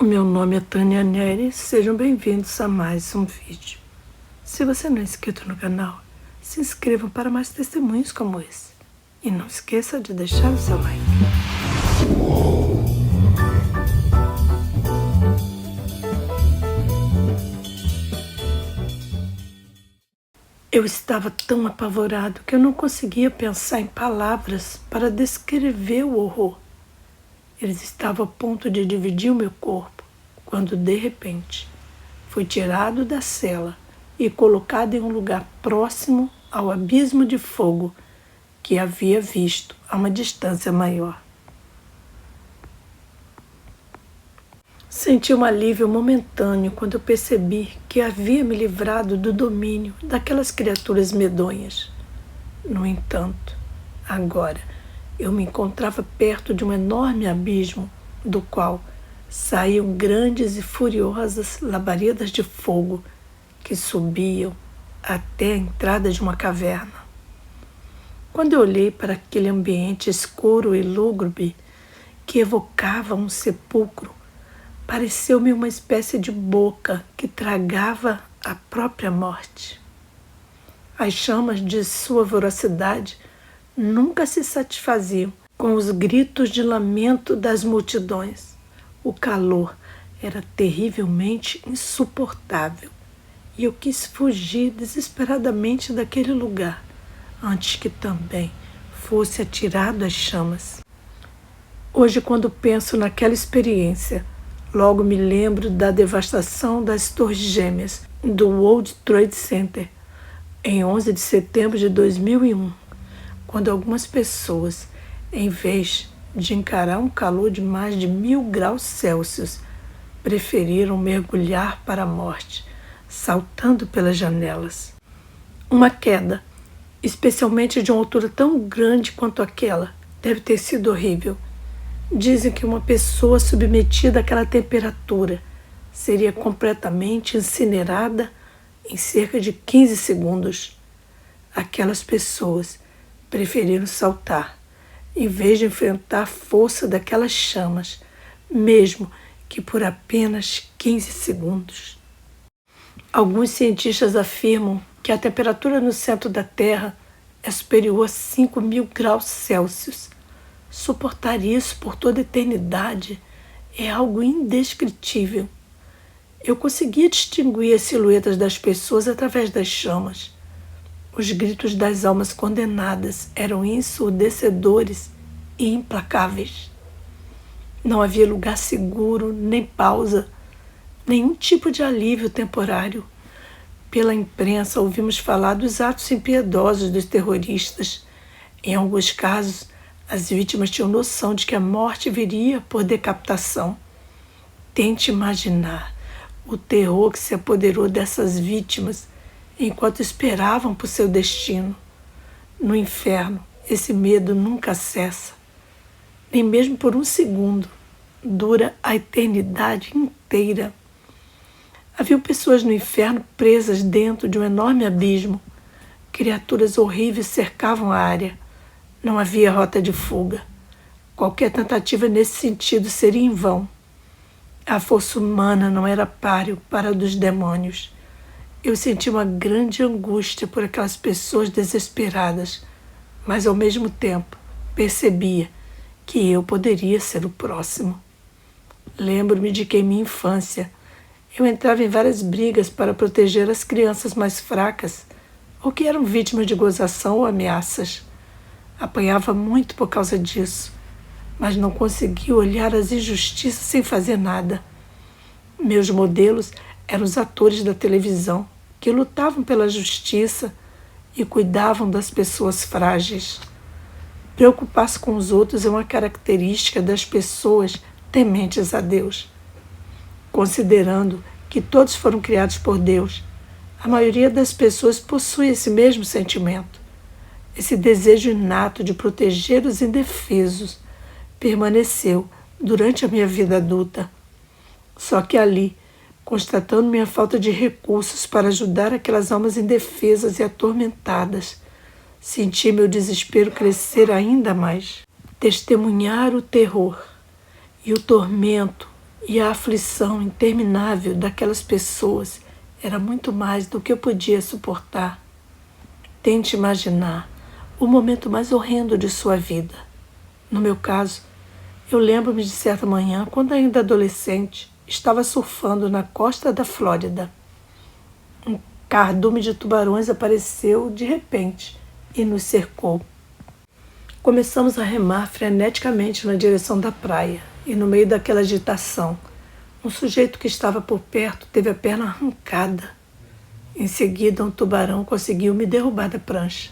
O meu nome é Tânia Neri, sejam bem-vindos a mais um vídeo. Se você não é inscrito no canal, se inscreva para mais testemunhos como esse. E não esqueça de deixar o seu like. Eu estava tão apavorado que eu não conseguia pensar em palavras para descrever o horror. Eles estavam a ponto de dividir o meu corpo, quando de repente fui tirado da cela e colocado em um lugar próximo ao abismo de fogo que havia visto a uma distância maior. Senti um alívio momentâneo quando eu percebi que havia me livrado do domínio daquelas criaturas medonhas. No entanto, agora eu me encontrava perto de um enorme abismo, do qual saíam grandes e furiosas labaredas de fogo que subiam até a entrada de uma caverna. Quando eu olhei para aquele ambiente escuro e lúgubre que evocava um sepulcro, pareceu-me uma espécie de boca que tragava a própria morte. As chamas de sua voracidade nunca se satisfaziam com os gritos de lamento das multidões. O calor era terrivelmente insuportável e eu quis fugir desesperadamente daquele lugar antes que também fosse atirado às chamas. Hoje, quando penso naquela experiência, logo me lembro da devastação das Torres Gêmeas do World Trade Center em 11 de setembro de 2001, quando algumas pessoas, em vez de encarar um calor de mais de 1000 graus Celsius, preferiram mergulhar para a morte, saltando pelas janelas. Uma queda, especialmente de uma altura tão grande quanto aquela, deve ter sido horrível. Dizem que uma pessoa submetida àquela temperatura seria completamente incinerada em cerca de 15 segundos. Aquelas pessoas preferiram saltar, em vez de enfrentar a força daquelas chamas, mesmo que por apenas 15 segundos. Alguns cientistas afirmam que a temperatura no centro da Terra é superior a 5.000 graus Celsius. Suportar isso por toda a eternidade é algo indescritível. Eu conseguia distinguir as silhuetas das pessoas através das chamas. Os gritos das almas condenadas eram ensurdecedores e implacáveis. Não havia lugar seguro, nem pausa, nenhum tipo de alívio temporário. Pela imprensa ouvimos falar dos atos impiedosos dos terroristas. Em alguns casos, as vítimas tinham noção de que a morte viria por decapitação. Tente imaginar o terror que se apoderou dessas vítimas enquanto esperavam por seu destino. No inferno, esse medo nunca cessa, nem mesmo por um segundo. Dura a eternidade inteira. Havia pessoas no inferno presas dentro de um enorme abismo. Criaturas horríveis cercavam a área. Não havia rota de fuga. Qualquer tentativa nesse sentido seria em vão. A força humana não era páreo para a dos demônios. Eu senti uma grande angústia por aquelas pessoas desesperadas, mas ao mesmo tempo percebia que eu poderia ser o próximo. Lembro-me de que em minha infância eu entrava em várias brigas para proteger as crianças mais fracas ou que eram vítimas de gozação ou ameaças. Apanhava muito por causa disso, mas não conseguia olhar as injustiças sem fazer nada. Meus modelos eram os atores da televisão, que lutavam pela justiça e cuidavam das pessoas frágeis. Preocupar-se com os outros é uma característica das pessoas tementes a Deus. Considerando que todos foram criados por Deus, a maioria das pessoas possui esse mesmo sentimento. Esse desejo inato de proteger os indefesos permaneceu durante a minha vida adulta. Só que ali, constatando minha falta de recursos para ajudar aquelas almas indefesas e atormentadas, senti meu desespero crescer ainda mais. Testemunhar o terror e o tormento E a aflição interminável daquelas pessoas era muito mais do que eu podia suportar. Tente imaginar o momento mais horrendo de sua vida. No meu caso, eu lembro-me de certa manhã, quando ainda adolescente, estava surfando na costa da Flórida. Um cardume de tubarões apareceu de repente e nos cercou. Começamos a remar freneticamente na direção da praia e no meio daquela agitação, um sujeito que estava por perto teve a perna arrancada. Em seguida, um tubarão conseguiu me derrubar da prancha.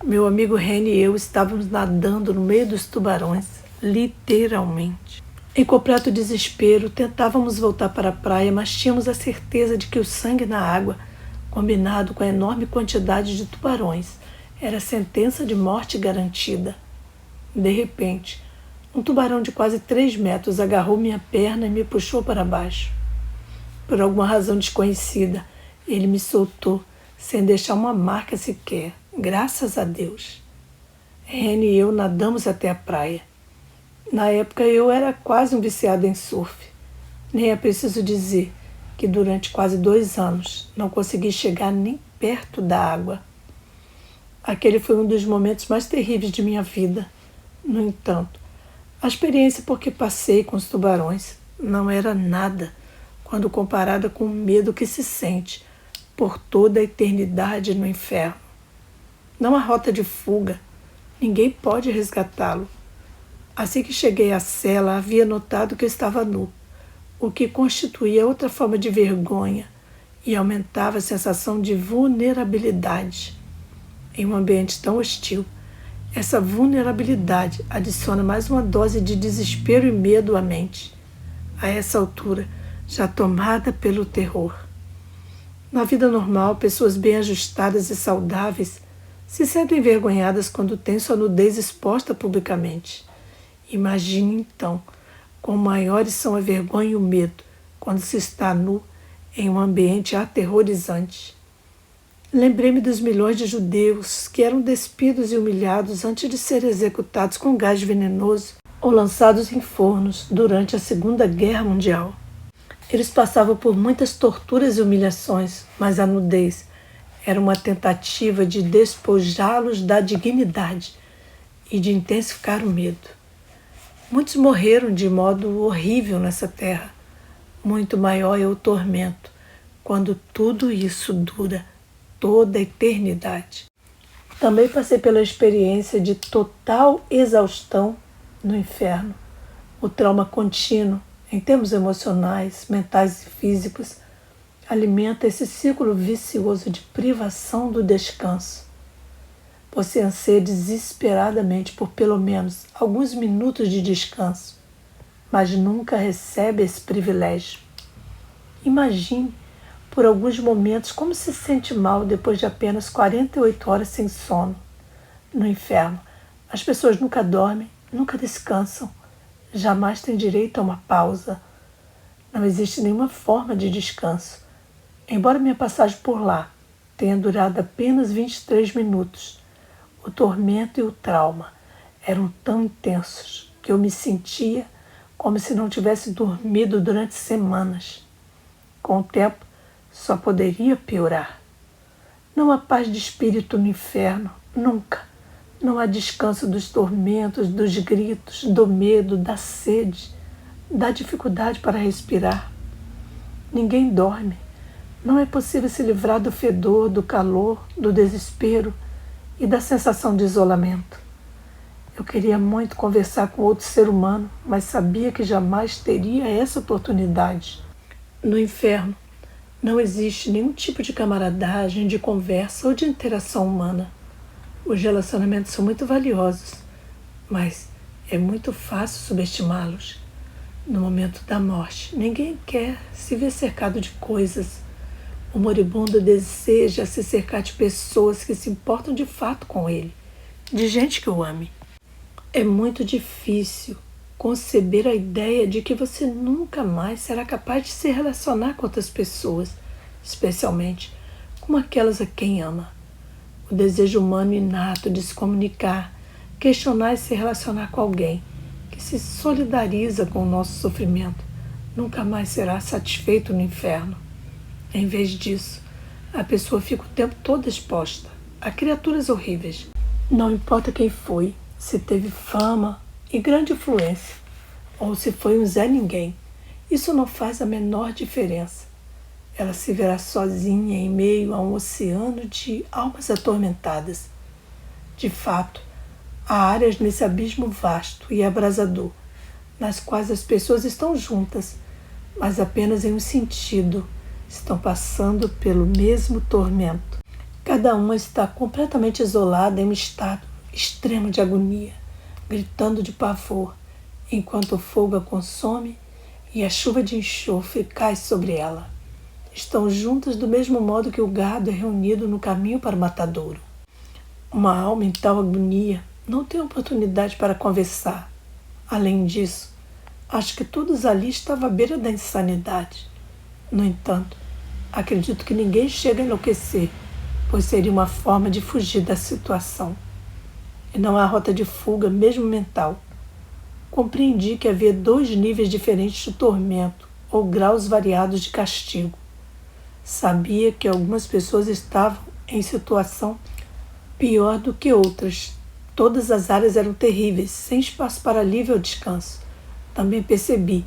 Meu amigo Reni e eu estávamos nadando no meio dos tubarões, literalmente. Em completo desespero, tentávamos voltar para a praia, mas tínhamos a certeza de que o sangue na água, combinado com a enorme quantidade de tubarões, era sentença de morte garantida. De repente, um tubarão de quase 3 metros agarrou minha perna e me puxou para baixo. Por alguma razão desconhecida, ele me soltou, sem deixar uma marca sequer, graças a Deus. Reni e eu nadamos até a praia. Na época eu era quase um viciado em surf. Nem é preciso dizer que durante quase 2 anos não consegui chegar nem perto da água. Aquele foi um dos momentos mais terríveis de minha vida. No entanto, a experiência por que passei com os tubarões não era nada quando comparada com o medo que se sente por toda a eternidade no inferno. Não há rota de fuga, ninguém pode resgatá-lo. Assim que cheguei à cela, havia notado que eu estava nu, o que constituía outra forma de vergonha e aumentava a sensação de vulnerabilidade. Em um ambiente tão hostil, essa vulnerabilidade adiciona mais uma dose de desespero e medo à mente, a essa altura já tomada pelo terror. Na vida normal, pessoas bem ajustadas e saudáveis se sentem envergonhadas quando têm sua nudez exposta publicamente. Imagine então quão maiores são a vergonha e o medo quando se está nu em um ambiente aterrorizante. Lembrei-me dos milhões de judeus que eram despidos e humilhados antes de serem executados com gás venenoso ou lançados em fornos durante a Segunda Guerra Mundial. Eles passavam por muitas torturas e humilhações, mas a nudez era uma tentativa de despojá-los da dignidade e de intensificar o medo. Muitos morreram de modo horrível nessa terra. Muito maior é o tormento quando tudo isso dura toda a eternidade. Também passei pela experiência de total exaustão no inferno. O trauma contínuo, em termos emocionais, mentais e físicos, alimenta esse ciclo vicioso de privação do descanso. Você anseia desesperadamente por pelo menos alguns minutos de descanso, mas nunca recebe esse privilégio. Imagine por alguns momentos como se sente mal depois de apenas 48 horas sem sono. No inferno, as pessoas nunca dormem, nunca descansam, jamais têm direito a uma pausa. Não existe nenhuma forma de descanso. Embora minha passagem por lá tenha durado apenas 23 minutos, o tormento e o trauma eram tão intensos que eu me sentia como se não tivesse dormido durante semanas. Com o tempo, só poderia piorar. Não há paz de espírito no inferno, nunca. Não há descanso dos tormentos, dos gritos, do medo, da sede, da dificuldade para respirar. Ninguém dorme. Não é possível se livrar do fedor, do calor, do desespero e da sensação de isolamento. Eu queria muito conversar com outro ser humano, mas sabia que jamais teria essa oportunidade. No inferno, não existe nenhum tipo de camaradagem, de conversa ou de interação humana. Os relacionamentos são muito valiosos, mas é muito fácil subestimá-los. No momento da morte, ninguém quer se ver cercado de coisas. O moribundo deseja se cercar de pessoas que se importam de fato com ele, de gente que o ame. É muito difícil conceber a ideia de que você nunca mais será capaz de se relacionar com outras pessoas, especialmente com aquelas a quem ama. O desejo humano inato de se comunicar, questionar e se relacionar com alguém que se solidariza com o nosso sofrimento nunca mais será satisfeito no inferno. Em vez disso, a pessoa fica o tempo todo exposta a criaturas horríveis. Não importa quem foi, se teve fama e grande influência, ou se foi um Zé Ninguém, isso não faz a menor diferença. Ela se verá sozinha em meio a um oceano de almas atormentadas. De fato, há áreas nesse abismo vasto e abrasador, nas quais as pessoas estão juntas, mas apenas em um sentido, estão passando pelo mesmo tormento. Cada uma está completamente isolada em um estado extremo de agonia, gritando de pavor, enquanto o fogo a consome e a chuva de enxofre cai sobre ela. Estão juntas do mesmo modo que o gado é reunido no caminho para o matadouro. Uma alma em tal agonia não tem oportunidade para conversar. Além disso, acho que todos ali estavam à beira da insanidade. No entanto, acredito que ninguém chega a enlouquecer, pois seria uma forma de fugir da situação. E não há rota de fuga, mesmo mental. Compreendi que havia 2 níveis diferentes de tormento, ou graus variados de castigo. Sabia que algumas pessoas estavam em situação pior do que outras. Todas as áreas eram terríveis, sem espaço para alívio ou descanso. Também percebi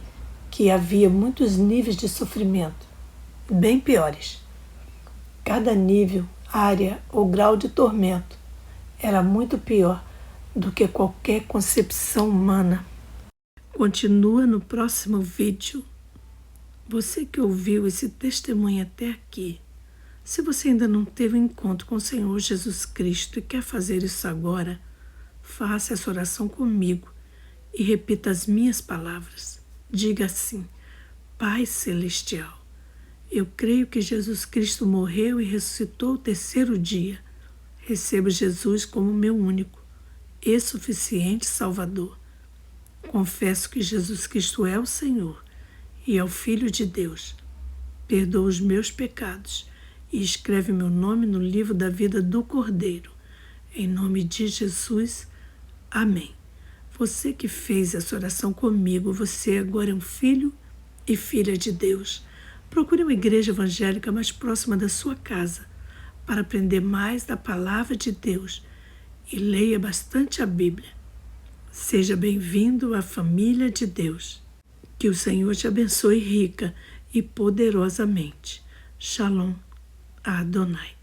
que havia muitos níveis de sofrimento, bem piores. Cada nível, área ou grau de tormento era muito pior do que qualquer concepção humana. Continua no próximo vídeo. Você que ouviu esse testemunho até aqui, se você ainda não teve um encontro com o Senhor Jesus Cristo e quer fazer isso agora, faça essa oração comigo e repita as minhas palavras. Diga assim: Pai Celestial, eu creio que Jesus Cristo morreu e ressuscitou o 3º dia. Recebo Jesus como meu único e suficiente Salvador. Confesso que Jesus Cristo é o Senhor e é o Filho de Deus. Perdoa os meus pecados e escreve meu nome no livro da vida do Cordeiro. Em nome de Jesus, amém. Você que fez essa oração comigo, você agora é um filho e filha de Deus. Procure uma igreja evangélica mais próxima da sua casa para aprender mais da palavra de Deus e leia bastante a Bíblia. Seja bem-vindo à família de Deus. Que o Senhor te abençoe rica e poderosamente. Shalom Adonai.